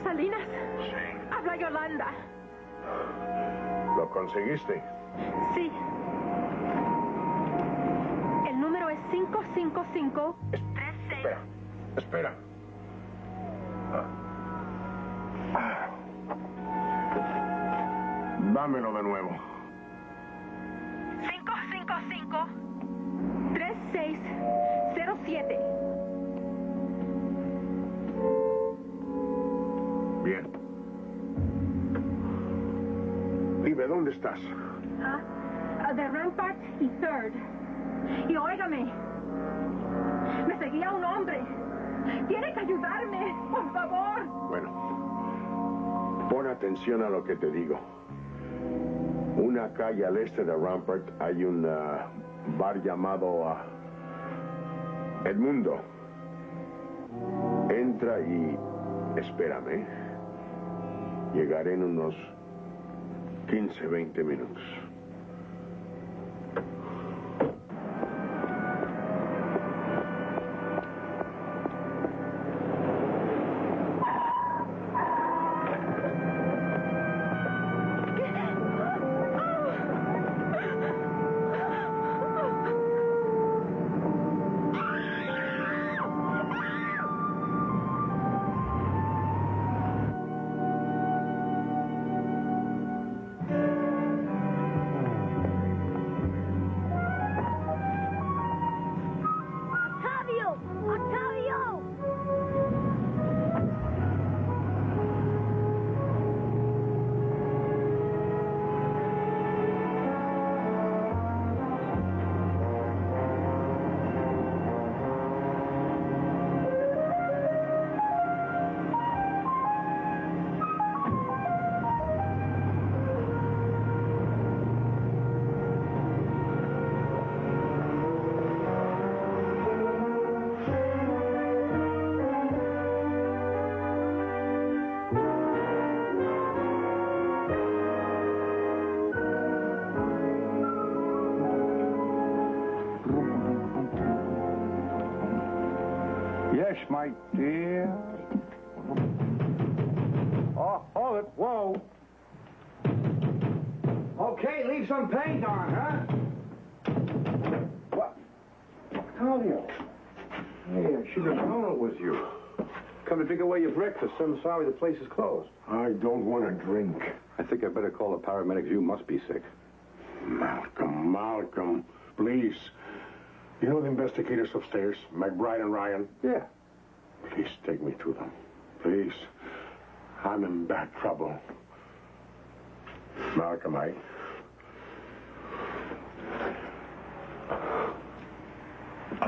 Salinas. Sí. Habla Yolanda. ¿Lo conseguiste? Sí. El número es 555-36. Espera. Dámelo de nuevo. 555-3607. Bien. Dime, ¿dónde estás? De Rampart y Third. Y óigame, me seguía un hombre. Tiene que ayudarme, por favor. Bueno, pon atención a lo que te digo. Una calle al este de Rampart hay un bar llamado Edmundo. Entra y espérame. Llegaré en unos 15, 20 minutos. Yes, my dear. Oh, hold it. Whoa. Okay, leave some paint on, huh? What? Claudio. Hey, I should have known it was you. Come to drink away your breakfast. I'm sorry the place is closed. I don't want to drink. I think I better call the paramedics. You must be sick. Malcolm, please. You know the investigators upstairs, McBride and Ryan? Yeah. Please take me to them. Please. I'm in bad trouble. Malcolm, I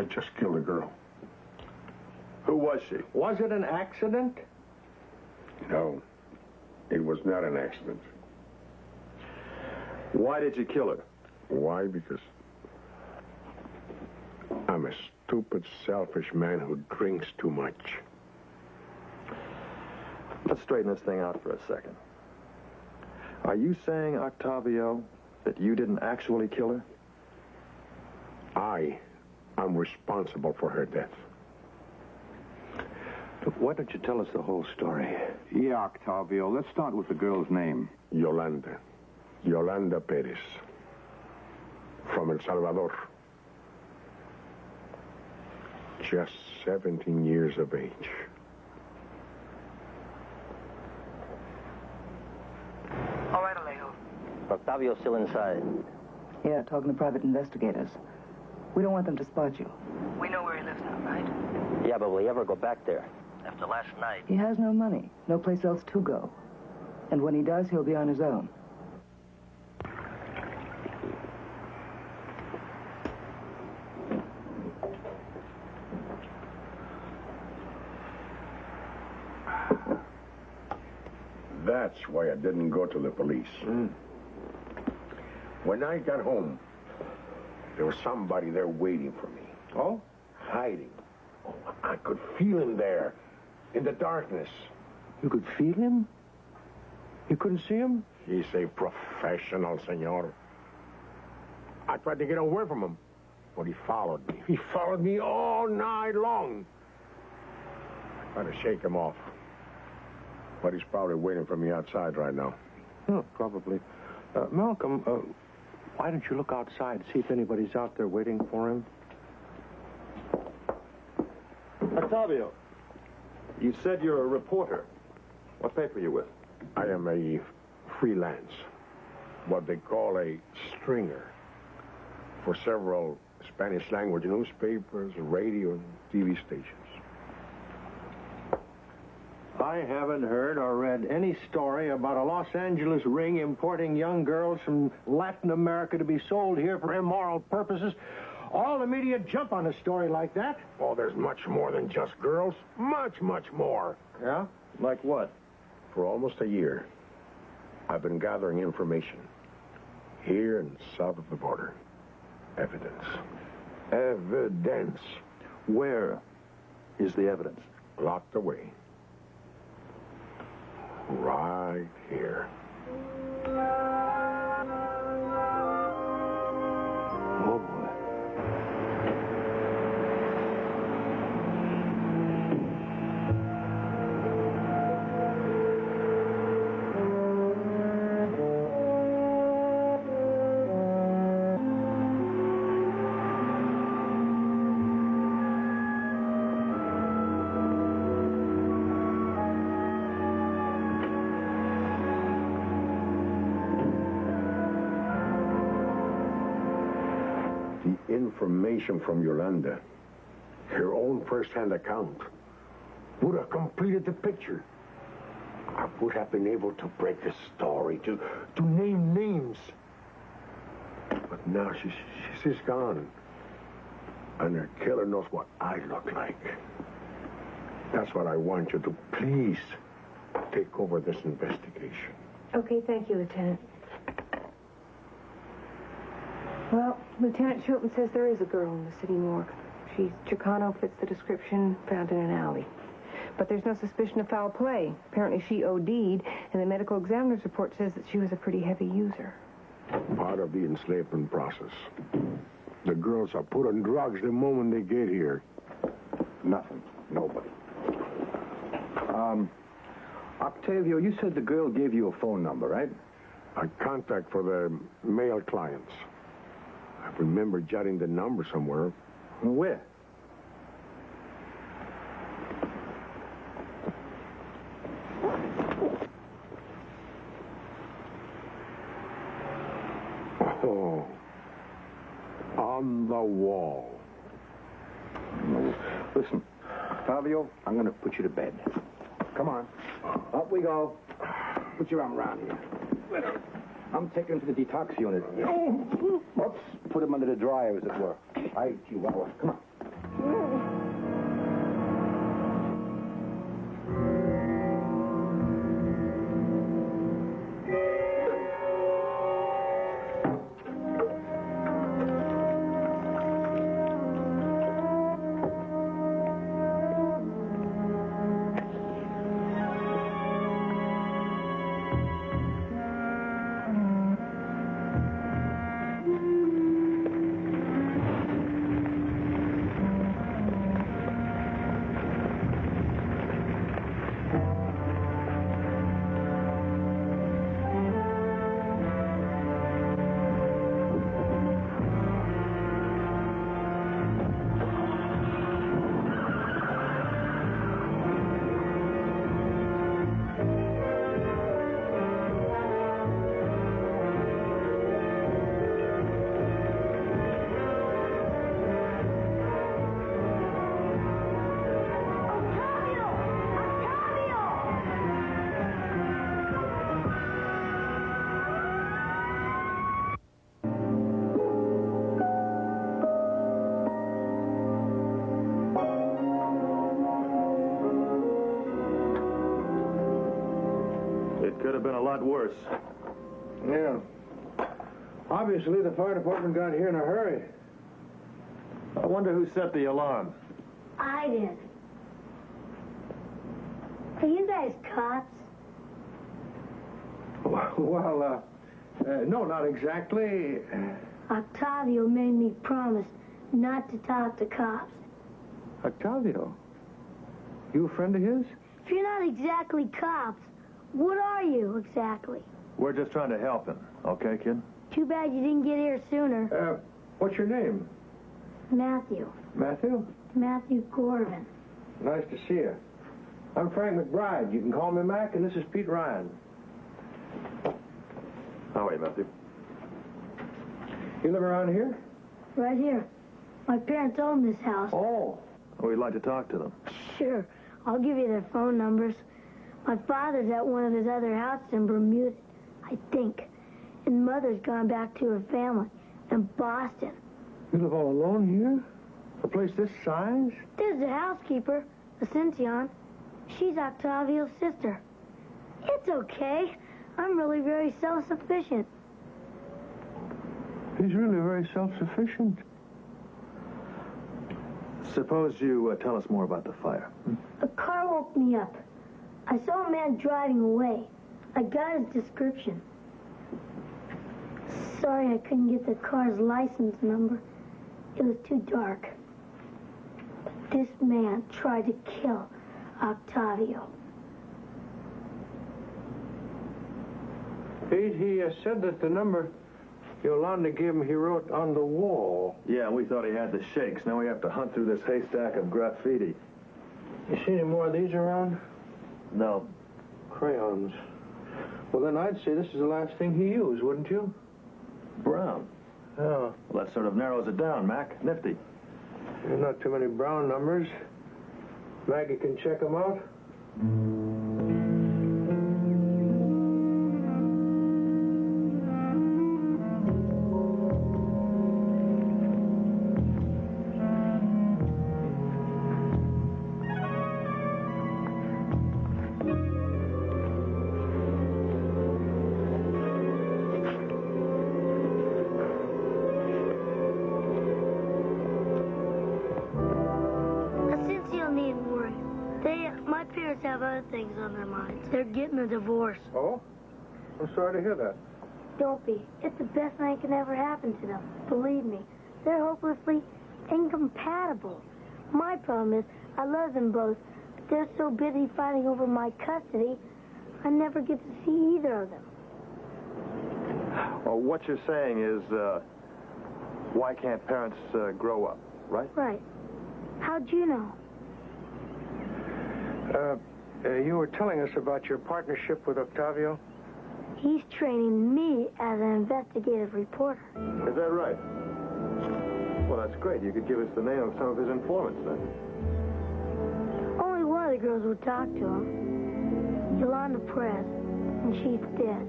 just killed a girl. Who was she? Was it an accident? No, it was not an accident. Why did you kill her? Why? Because I'm a stupid, selfish man who drinks too much. Let's straighten this thing out for a second. Are you saying, Octavio, that you didn't actually kill her? I'm responsible for her death. Look, why don't you tell us the whole story? Yeah, Octavio. Let's start with the girl's name. Yolanda. Yolanda Perez. From El Salvador. Just 17 years of age. All right, Alejo. Octavio's still inside. Yeah, talking to private investigators. We don't want them to spot you. We know where he lives now, right? Yeah, but will he ever go back there? After last night. He has no money, no place else to go. And when he does, he'll be on his own. That's why I didn't go to the police. When I got home, there was somebody there waiting for me. Oh? Hiding. Oh, I could feel him there, in the darkness. You could feel him? You couldn't see him? He's a professional, senor. I tried to get away from him, but he followed me. He followed me all night long. I tried to shake him off. But he's probably waiting for me outside right now. Oh, probably. Malcolm, why don't you look outside and see if anybody's out there waiting for him? Octavio, you said you're a reporter. What paper are you with? I am a freelance, what they call a stringer, for several Spanish-language newspapers, radio, and TV stations. I haven't heard or read any story about a Los Angeles ring importing young girls from Latin America to be sold here for immoral purposes. All the media jump on a story like that. Oh, there's much more than just girls. Much, much more. Yeah? Like what? For almost a year, I've been gathering information here and south of the border. Evidence. Evidence. Where is the evidence? Locked away. Right here. Oh, boy. Information from Yolanda, her own first-hand account, would have completed the picture. I would have been able to break the story, to name names. But now she's gone. And her killer knows what I look like. That's what I want you to please take over this investigation. Okay, thank you, Lieutenant. Well, Lieutenant Chilton says there is a girl in the city morgue. She's Chicano, fits the description, found in an alley. But there's no suspicion of foul play. Apparently she OD'd, and the medical examiner's report says that she was a pretty heavy user. Part of the enslavement process. The girls are put on drugs the moment they get here. Nothing. Nobody. Octavio, you said the girl gave you a phone number, right? A contact for the male clients. I remember jotting the number somewhere. Where? Oh, on the wall. Listen, Octavio, I'm going to put you to bed. Come on. Up we go. Put your arm around here. I'm taking him to the detox unit. Oops. Put him under the dryer, as it were. Hi, Chihuahua. Come on. Could have been a lot worse. Yeah. Obviously, the fire department got here in a hurry. I wonder who set the alarm. I did. Are you guys cops? Well, no, not exactly. Octavio made me promise not to talk to cops. Octavio? You a friend of his? If you're not exactly cops, you, exactly? We're just trying to help him. Okay, kid? Too bad you didn't get here sooner. What's your name? Matthew. Matthew? Matthew Gorvin. Nice to see you. I'm Frank McBride. You can call me Mac, and this is Pete Ryan. How are you, Matthew? You live around here? Right here. My parents own this house. Oh. We'd like to talk to them. Sure. I'll give you their phone numbers. My father's at one of his other houses in Bermuda, I think. And Mother's gone back to her family in Boston. You live all alone here? A place this size? There's the housekeeper, Ascension. She's Octavio's sister. It's okay. I'm really very self-sufficient. He's really very self-sufficient. Suppose you tell us more about the fire. A car woke me up. I saw a man driving away. I got his description. Sorry I couldn't get the car's license number. It was too dark. But this man tried to kill Octavio. Pete, he said that the number Yolanda gave him he wrote on the wall. Yeah, we thought he had the shakes. Now we have to hunt through this haystack of graffiti. You see any more of these around? No. Crayons. Well, then I'd say this is the last thing he used, wouldn't you? Brown. Oh. Well, that sort of narrows it down, Mac. Nifty. There's not too many brown numbers. Maggie can check them out. Have other things on their minds. They're getting a divorce. Oh? I'm sorry to hear that. Don't be. It's the best thing that can ever happen to them. Believe me, they're hopelessly incompatible. My problem is, I love them both, but they're so busy fighting over my custody, I never get to see either of them. Well, what you're saying is, why can't parents grow up, right? Right. How'd you know? You were telling us about your partnership with Octavio? He's training me as an investigative reporter. Is that right? Well, that's great. You could give us the name of some of his informants, then. Only one of the girls would talk to him. Yolanda Perez, and she's dead.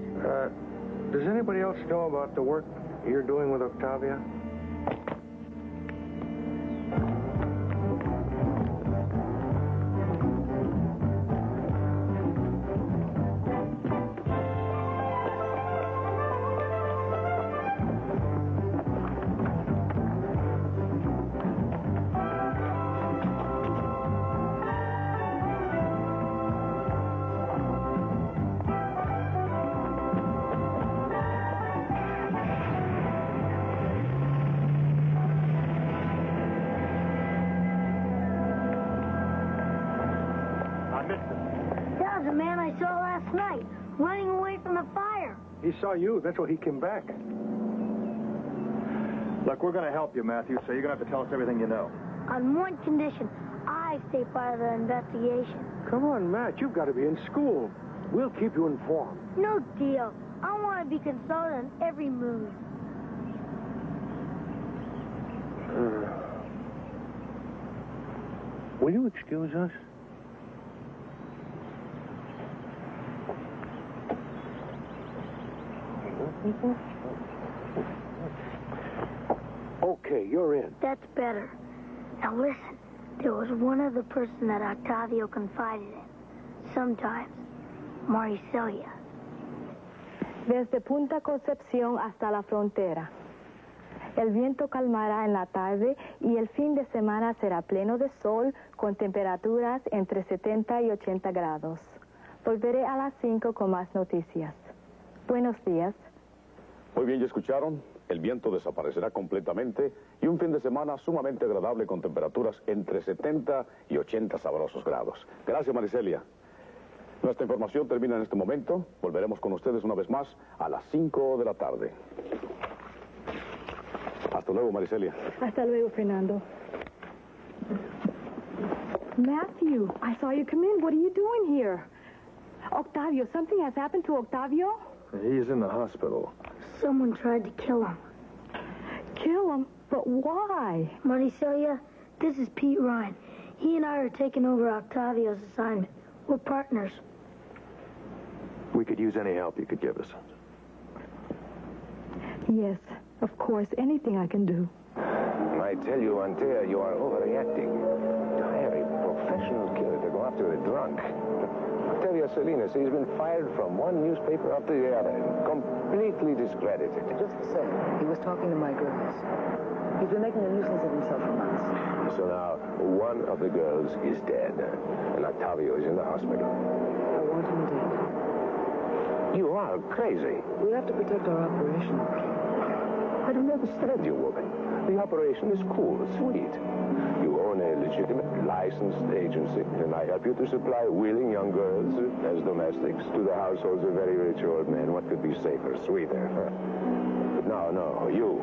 Does anybody else know about the work you're doing with Octavia? That was the man I saw last night, running away from the fire. He saw you. That's why he came back. Look, we're going to help you, Matthew, so you're going to have to tell us everything you know. On one condition, I stay part of the investigation. Come on, Matt. You've got to be in school. We'll keep you informed. No deal. I want to be consulted on every move. Will you excuse us? Okay, you're in. That's better. Now listen, there was one other person that Octavio confided in. Sometimes, Maricelia. Desde Punta Concepción hasta la frontera. El viento calmará en la tarde y el fin de semana será pleno de sol con temperaturas entre 70 y 80 grados. Volveré a las 5 con más noticias. Buenos días. Muy bien, ¿ya escucharon? El viento desaparecerá completamente y un fin de semana sumamente agradable con temperaturas entre 70 y 80 sabrosos grados. Gracias, Maricelia. Nuestra información termina en este momento. Volveremos con ustedes una vez más a las 5 de la tarde. Hasta luego, Maricelia. Hasta luego, Fernando. Matthew, I saw you come in. What are you doing here? Octavio, something has happened to Octavio? He's in the hospital. Someone tried to kill him. Kill him? But why? Maricelia, this is Pete Ryan. He and I are taking over Octavio's assignment. We're partners. We could use any help you could give us. Yes, of course. Anything I can do. I tell you, Antea, you are overreacting. To hire a professional killer to go after a drunk. Octavio Salinas, he's been fired from one newspaper after the other and completely discredited. Just the same, he was talking to my girls. He's been making a nuisance of himself for months. So now, one of the girls is dead, and Octavio is in the hospital. I want him dead. You are crazy. We have to protect our operation. I don't understand you, woman. The operation is cool, sweet. You own a legitimate, licensed agency, and I help you to supply willing young girls as domestics to the households of very rich old men. What could be safer, sweeter? Huh? But no, you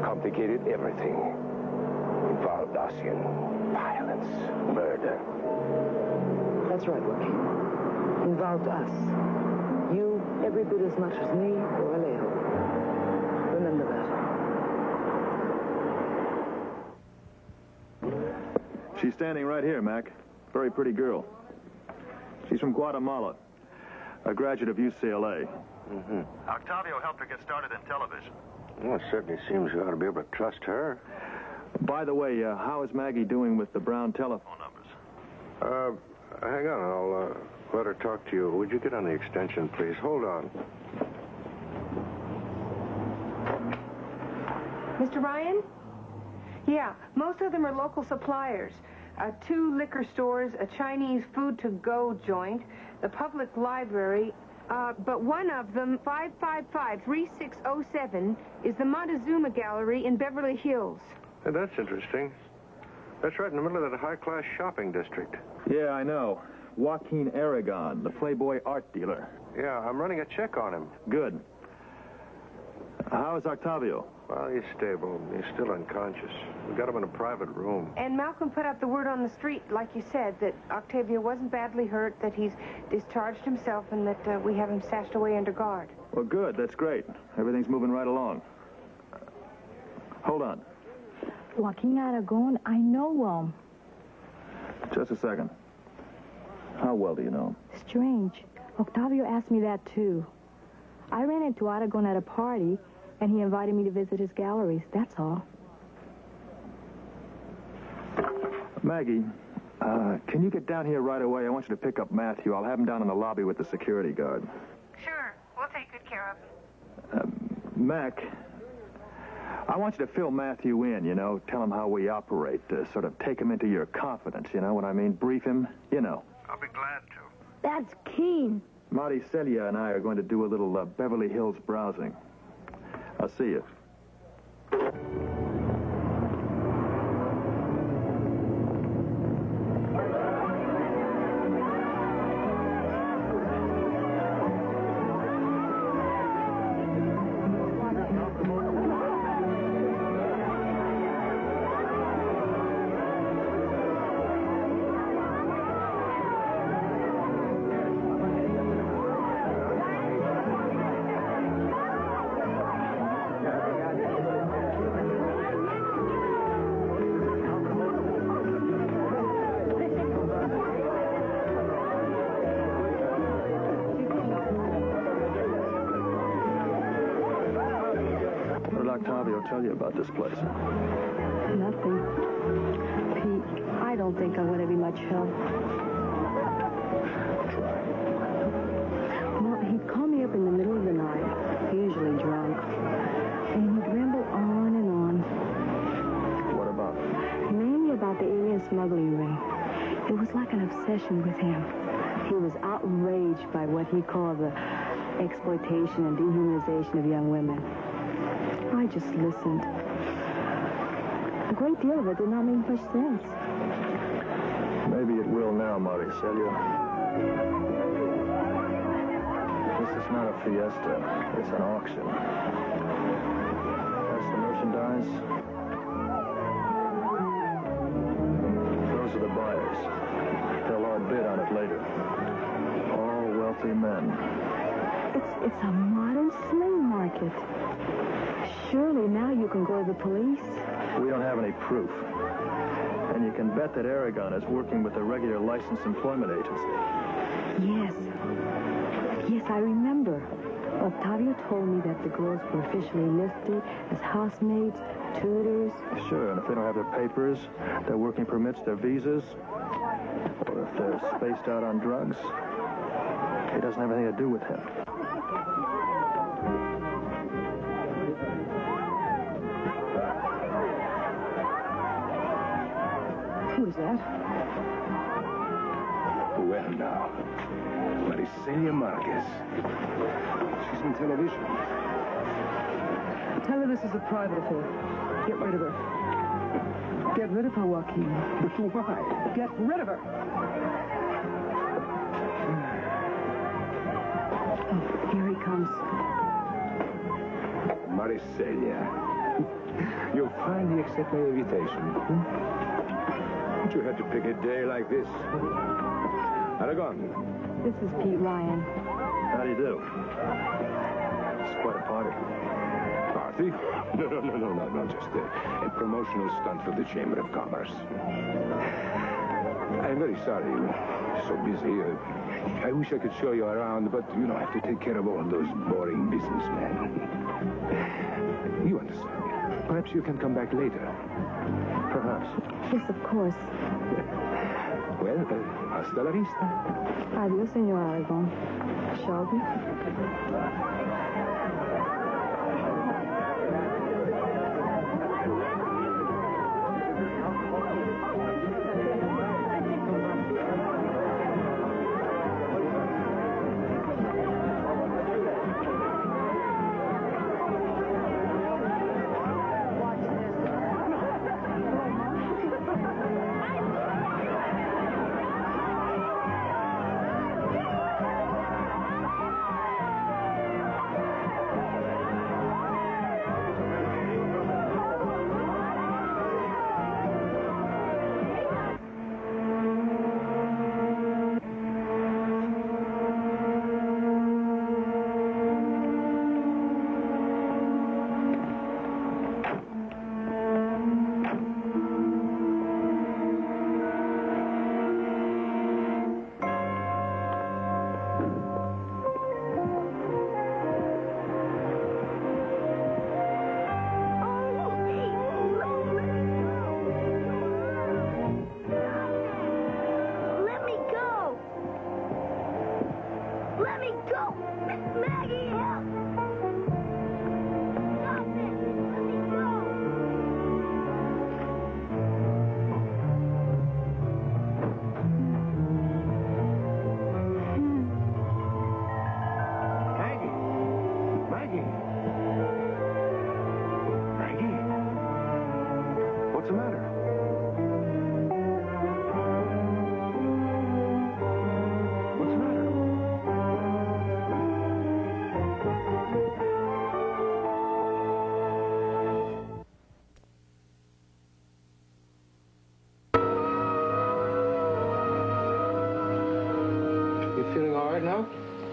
complicated everything. Involved us in violence, murder. That's right, Joaquin. Involved us. You, every bit as much as me or Alejo. Remember that. She's standing right here, Mac. Very pretty girl. She's from Guatemala. A graduate of UCLA. Mm-hmm. Octavio helped her get started in television. Well, it certainly seems you ought to be able to trust her. By the way, how is Maggie doing with the Brown telephone numbers? Hang on. I'll let her talk to you. Would you get on the extension, please? Hold on. Mr. Ryan? Yeah, most of them are local suppliers. 2 liquor stores, a Chinese food-to-go joint, the public library, but one of them, 555-3607, is the Montezuma Gallery in Beverly Hills. Hey, that's interesting. That's right in the middle of that high-class shopping district. Yeah, I know. Joaquin Aragon, the Playboy art dealer. Yeah, I'm running a check on him. Good. How is Octavio? Well, he's stable. He's still unconscious. We got him in a private room. And Malcolm put out the word on the street, like you said, that Octavio wasn't badly hurt, that he's discharged himself, and that we have him stashed away under guard. Well, good. That's great. Everything's moving right along. Hold on. Joaquin Aragon, I know him. Just a second. How well do you know him? Strange. Octavio asked me that, too. I ran into Aragon at a party, and he invited me to visit his galleries. That's all. Maggie, can you get down here right away? I want you to pick up Matthew. I'll have him down in the lobby with the security guard. Sure. We'll take good care of him. Mac, I want you to fill Matthew in, you know. Tell him how we operate. Sort of take him into your confidence, you know what I mean? Brief him, you know. I'll be glad to. That's keen. Marty Celia and I are going to do a little Beverly Hills browsing. I'll see you. Octavio tell you about this place? Nothing. Pete, I don't think I'm going to be much help. Try. Well, he'd call me up in the middle of the night, usually drunk, and he'd ramble on and on. What about? Mainly about the alien smuggling ring. It was like an obsession with him. He was outraged by what he called the exploitation and dehumanization of young women. I just listened. A great deal of it did not make much sense. Maybe it will now, Marty Celia. not a fiesta. It's an auction. That's the merchandise. Those are the buyers. They'll all bid on it later. All wealthy men. It's a modern slave market. Surely now you can go to the police. We don't have any proof. And you can bet that Aragon is working with a regular licensed employment agency. Yes. Yes, I remember. Octavio told me that the girls were officially listed as housemaids, tutors. Sure, and if they don't have their papers, their working permits, their visas, or if they're spaced out on drugs, it doesn't have anything to do with him. Who is that? Well, now, Maricelia Marquez. She's on television. Tell her this is a private affair. Get rid of her. Get rid of her, Joaquin. But why? Get rid of her. Oh, here he comes. Maricelia. You finally accept my invitation. But you had to pick a day like this. Aragon. This is Pete Ryan. How do you do? It's quite a party. Party? No, just a promotional stunt for the Chamber of Commerce. I'm very sorry you're so busy. I wish I could show you around, but, I have to take care of all those boring businessmen. You understand. Perhaps you can come back later. Perhaps. Yes, of course. Well, hasta la vista. Adios, Senor Aragon. Shall we?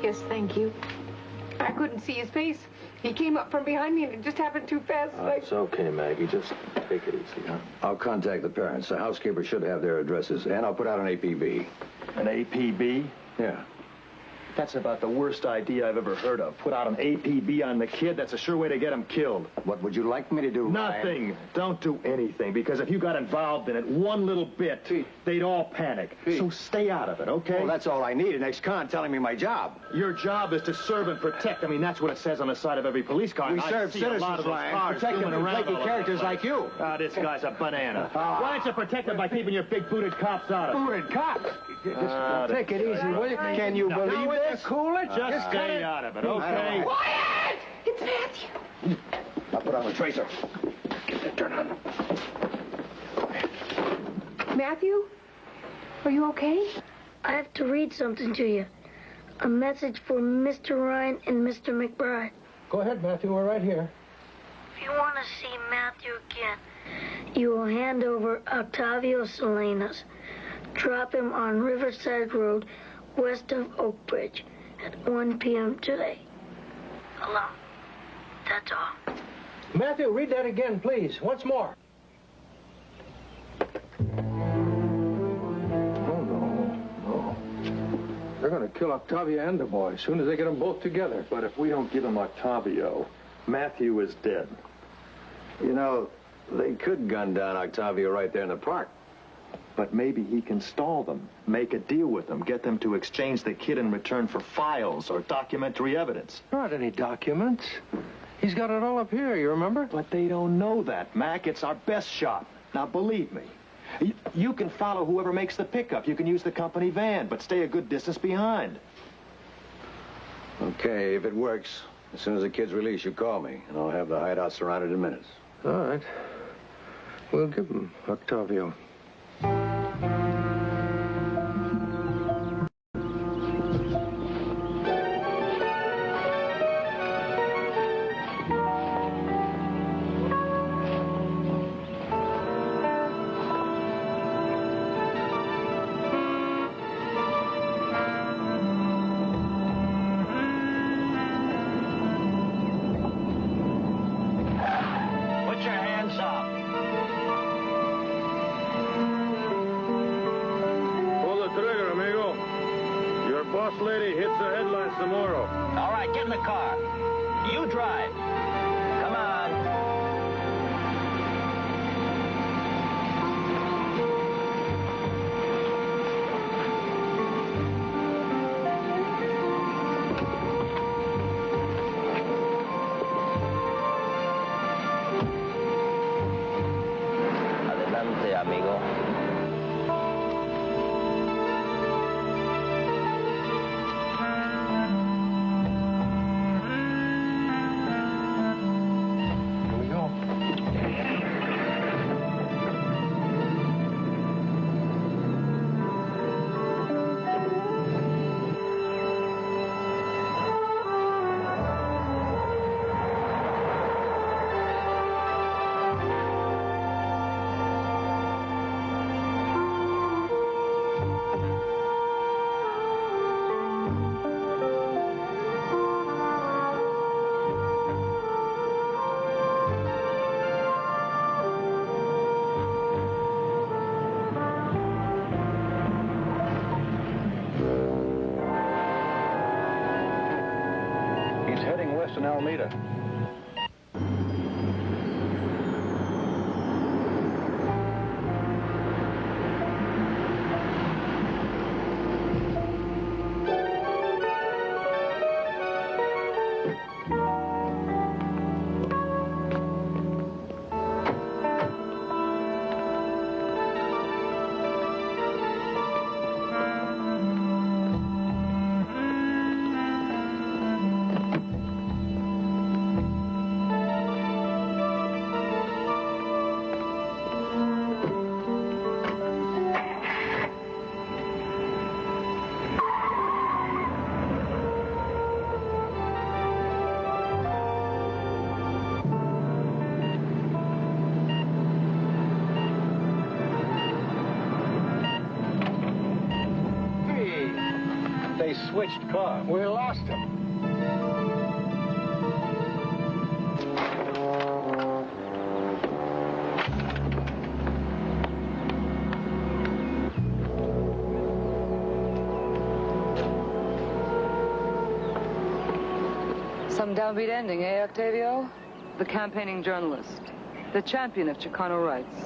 Yes, thank you. I couldn't see his face. He came up from behind me, and it just happened too fast. It's okay, Maggie. Just take it easy, huh? I'll contact the parents. The housekeeper should have their addresses, and I'll put out an APB. An APB? Yeah. That's about the worst idea I've ever heard of. Put out an APB on the kid. That's a sure way to get him killed. What would you like me to do, Nothing. Ryan? Don't do anything, because if you got involved in it one little bit, they'd all panic. So stay out of it, okay? Well, that's all I need, an ex-con telling me my job. Your job is to serve and protect. I mean, that's what it says on the side of every police car. We serve citizens, Ryan. Protect them from flaky characters like you. This guy's a banana. Why don't you protect him by keeping your big booted cops out of it? Booted cops? Just take it easy, will you? Can you believe this? Cool it. Just stay out of it, okay? Quiet! It's Matthew. I'll put on the tracer. Get that turn on. Matthew? Are you okay? I have to read something to you. A message for Mr. Ryan and Mr. McBride. Go ahead, Matthew. We're right here. If you want to see Matthew again, you will hand over Octavio Salinas. Drop him on Riverside Road, west of Oak Bridge, at 1 p.m. today. Alone. That's all. Matthew, read that again, please. Once more. No. They're going to kill Octavio and the boy as soon as they get them both together. But if we don't give him Octavio, Matthew is dead. You know, they could gun down Octavio right there in the park. But maybe he can stall them, make a deal with them, get them to exchange the kid in return for files or documentary evidence. Not any documents. He's got it all up here, you remember? But they don't know that, Mac. It's our best shot. Now, believe me. You can follow whoever makes the pickup. You can use the company van, but stay a good distance behind. Okay, if it works, as soon as the kid's released, you call me, and I'll have the hideout surrounded in minutes. All right. We'll give him Octavio. In Alameda. Switched car. We lost him. Some downbeat ending, eh, Octavio? The campaigning journalist, the champion of Chicano rights,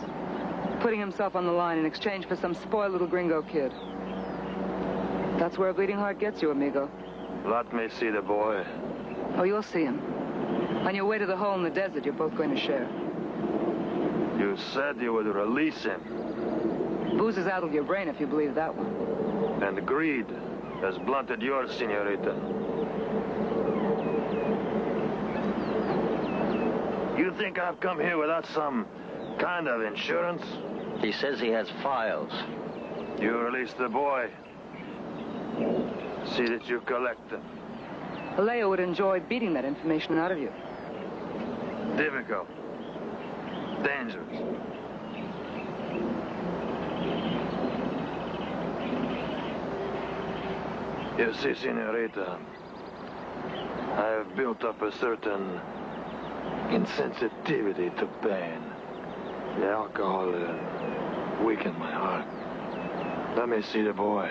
putting himself on the line in exchange for some spoiled little gringo kid. That's where a bleeding heart gets you, amigo. Let me see the boy. Oh, you'll see him. On your way to the hole in the desert you're both going to share. You said you would release him. Booze has addled your brain if you believe that one. And greed has blunted yours, senorita. You think I've come here without some kind of insurance? He says he has files. You release the boy. See that you collect them. Leo would enjoy beating that information out of you. Difficult. Dangerous. You see, Senorita, I have built up a certain insensitivity to pain. The alcohol weakened my heart. Let me see the boy.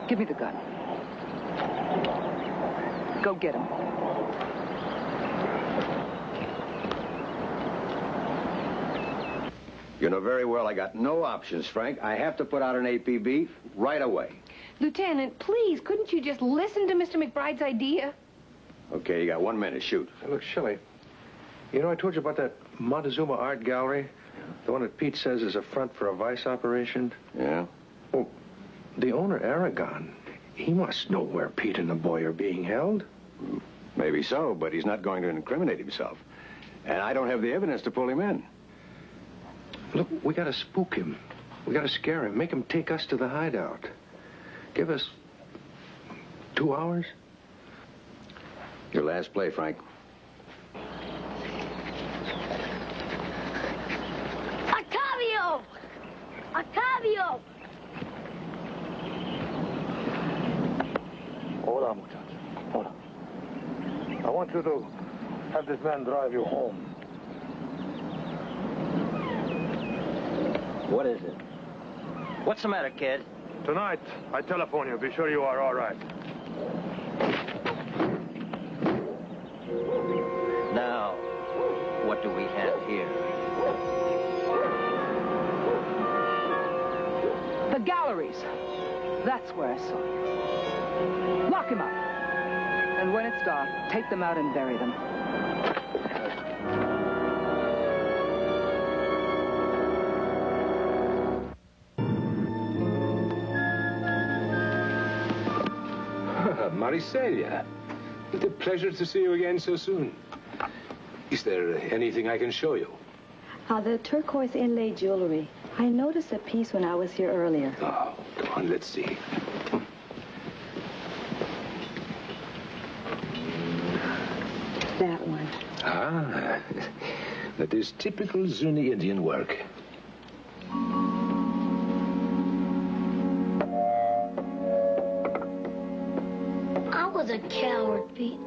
Give me the gun. Go get him. You know very well I got no options, Frank. I have to put out an APB right away. Lieutenant, please, couldn't you just listen to Mr. McBride's idea? Okay, you got 1 minute. Shoot. Hey, look, Shelley, you know I told you about that Montezuma Art Gallery? The one that Pete says is a front for a vice operation? Yeah? Well, the owner, Aragon, he must know where Pete and the boy are being held. Maybe so, but he's not going to incriminate himself. And I don't have the evidence to pull him in. Look, we gotta spook him. We gotta scare him, make him take us to the hideout. Give us 2 hours. Your last play, Frank. Octavio! Octavio! Hold on, muchacho. Hold on. I want you to have this man drive you home. What is it? What's the matter, kid? Tonight, I telephone you. Be sure you are all right. Now, what do we have here? The galleries. That's where I saw you. Lock him up. And when it's dark, take them out and bury them. Maricelia, what a pleasure to see you again so soon. Is there anything I can show you? The turquoise inlaid jewelry. I noticed a piece when I was here earlier. Oh, come on, let's see. That one. Ah, that is typical Zuni Indian work. I was a coward, Pete.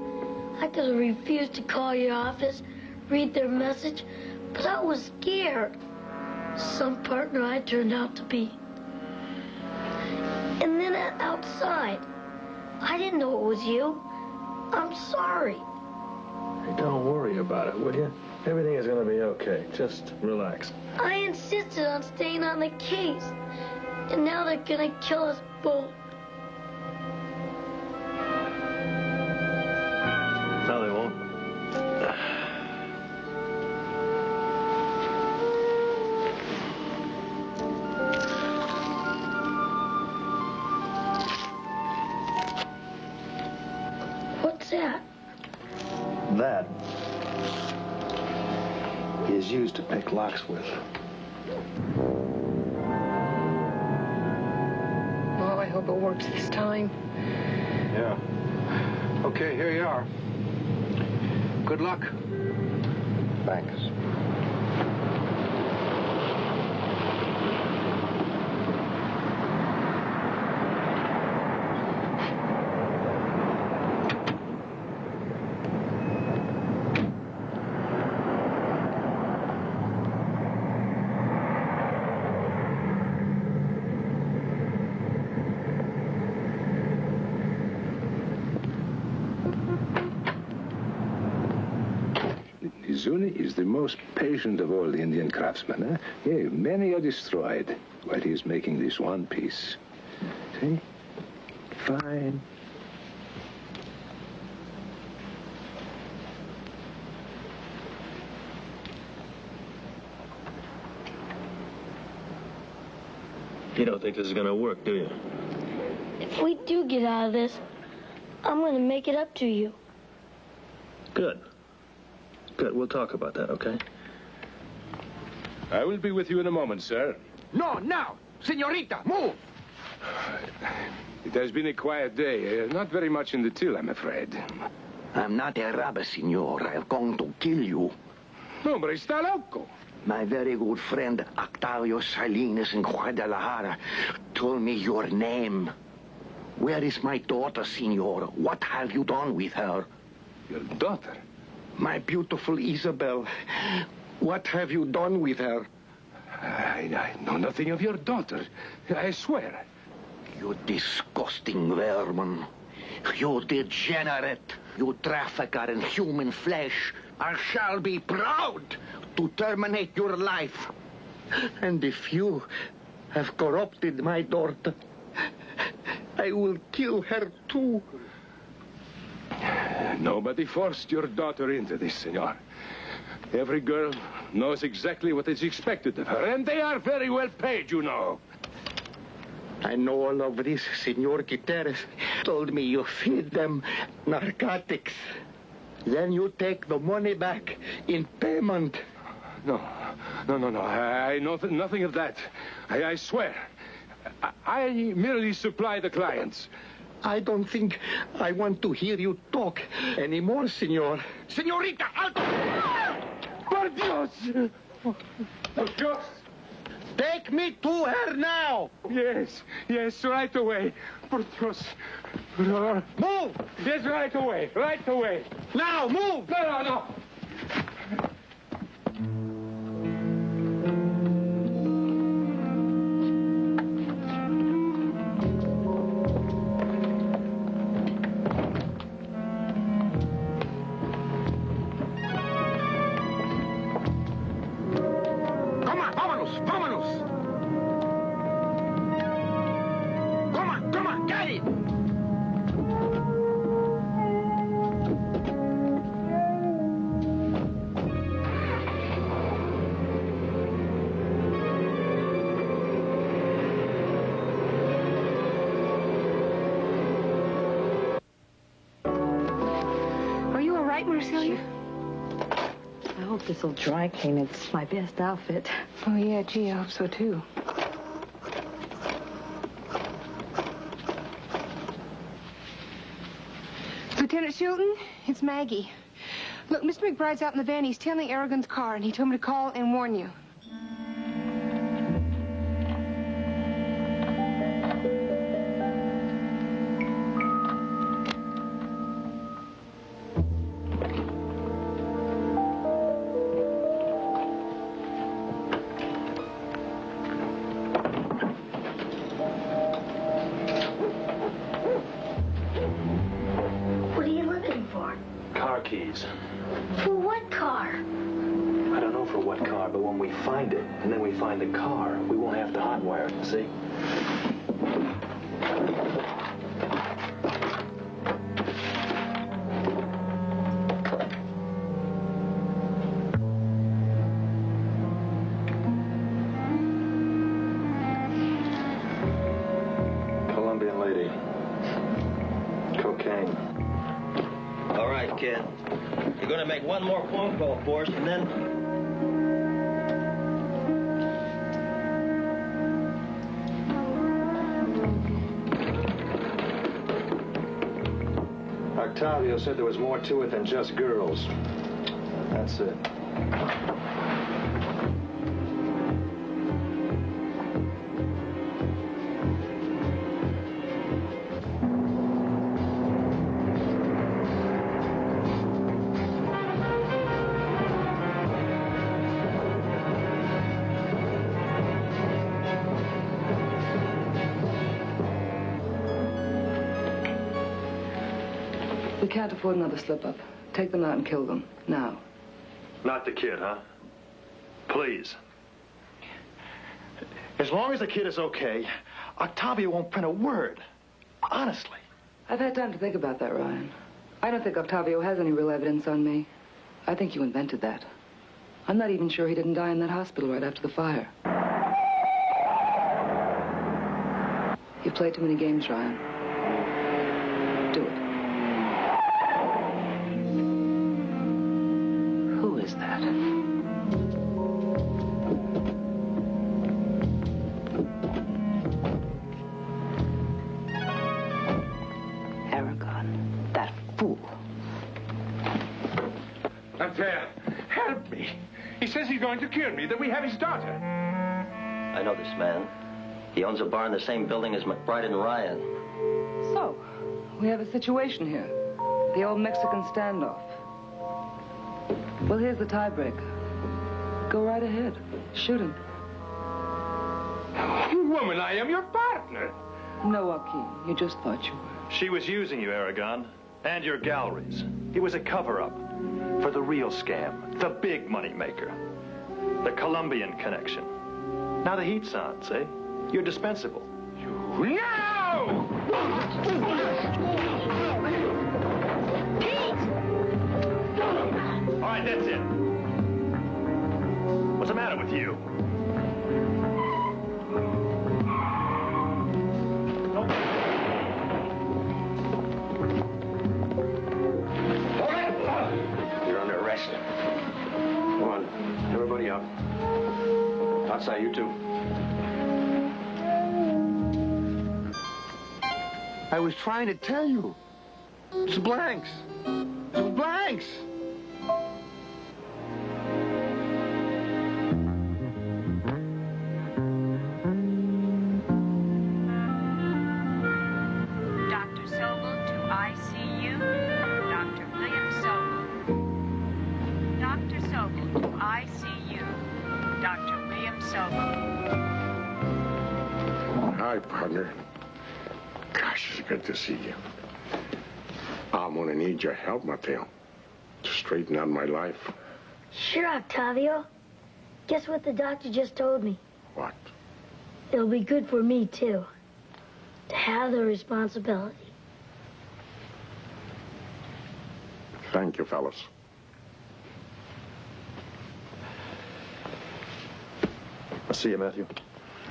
I could have refused to call your office, read their message, but I was scared. Some partner I turned out to be. And then outside, I didn't know it was you. I'm sorry. Hey, don't worry about it, will you? Everything is going to be okay. Just relax. I insisted on staying on the case. And now they're going to kill us both. No, they won't. What's that? That is used to pick locks with. Oh, I hope it works this time. Yeah. Okay, here you are. Good luck. Thanks. Zuni is the most patient of all the Indian craftsmen. Eh? Yeah, many are destroyed while he is making this one piece. See? Fine. You don't think this is going to work, do you? If we do get out of this, I'm going to make it up to you. Good. Good. We'll talk about that, okay? I will be with you in a moment, sir. No, now! Senorita, move! It has been a quiet day. Not very much in the till, I'm afraid. I'm not a robber, senor. I'm going to kill you. Hombre, está loco. My very good friend Octavio Salinas in Guadalajara told me your name. Where is my daughter, senor? What have you done with her? Your daughter? My beautiful Isabel. What have you done with her? I know nothing of your daughter. I swear. You disgusting vermin. You degenerate. You trafficker in human flesh. I shall be proud to terminate your life. And if you have corrupted my daughter, I will kill her too. Nobody forced your daughter into this, senor. Every girl knows exactly what is expected of her, and they are very well paid, you know. I know all of this. Senor Guterres told me you feed them narcotics. Then you take the money back in payment. No. I know nothing of that. I swear. I merely supply the clients. I don't think I want to hear you talk anymore, senor. Senorita, alto! Por Dios! Por Dios! Take me to her now! Yes, right away. Por Dios. Move! Yes, right away. Now, move! No. Come on, get it! Are you all right, Marcelia? I hope this will dry clean. It's my best outfit. Oh, yeah, gee, I hope so, too. Lieutenant Shilton, it's Maggie. Look, Mr. McBride's out in the van. He's tailing Aragon's car, and he told me to call and warn you. Car keys. For what car? I don't know for what car, but when we find it, and then we find the car, we won't have to hotwire it, see? Colombian lady. Cocaine. All right, kid. You're going to make one more phone call for us, and then... Octavio said there was more to it than just girls. That's it. We can't afford another slip-up. Take them out and kill them. Now. Not the kid, huh? Please. As long as the kid is okay, Octavio won't print a word. Honestly. I've had time to think about that, Ryan. I don't think Octavio has any real evidence on me. I think you invented that. I'm not even sure he didn't die in that hospital right after the fire. You played too many games, Ryan. Do it. Who is that? Antea, help me. He says he's going to kill me. Then we have his daughter. I know this man. He owns a bar in the same building as McBride and Ryan. So, we have a situation here. The old Mexican standoff. Well, here's the tiebreaker. Go right ahead. Shoot him. Woman, I am your partner. No, Joaquin. You just thought you were. She was using you, Aragon, and your galleries. It was a cover-up for the real scam, the big money maker, the Colombian connection. Now the heat's on, see? You're dispensable. No! All right, that's it. What's the matter with you? You're under arrest. Come on, everybody up. Outside, you two. I was trying to tell you. It's blanks. It's blanks. Dr. Sobel to ICU. Dr. William Sobel. Dr. Sobel to ICU. Dr. William Sobel. Hi, partner. Gosh, it's good to see you. I'm gonna need your help, Mateo, to straighten out my life. Sure, Octavio. Guess what the doctor just told me? What? It'll be good for me, too, to have the responsibility. Thank you, fellas. I'll see you, Matthew.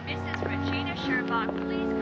Mrs. Regina Sherlock, please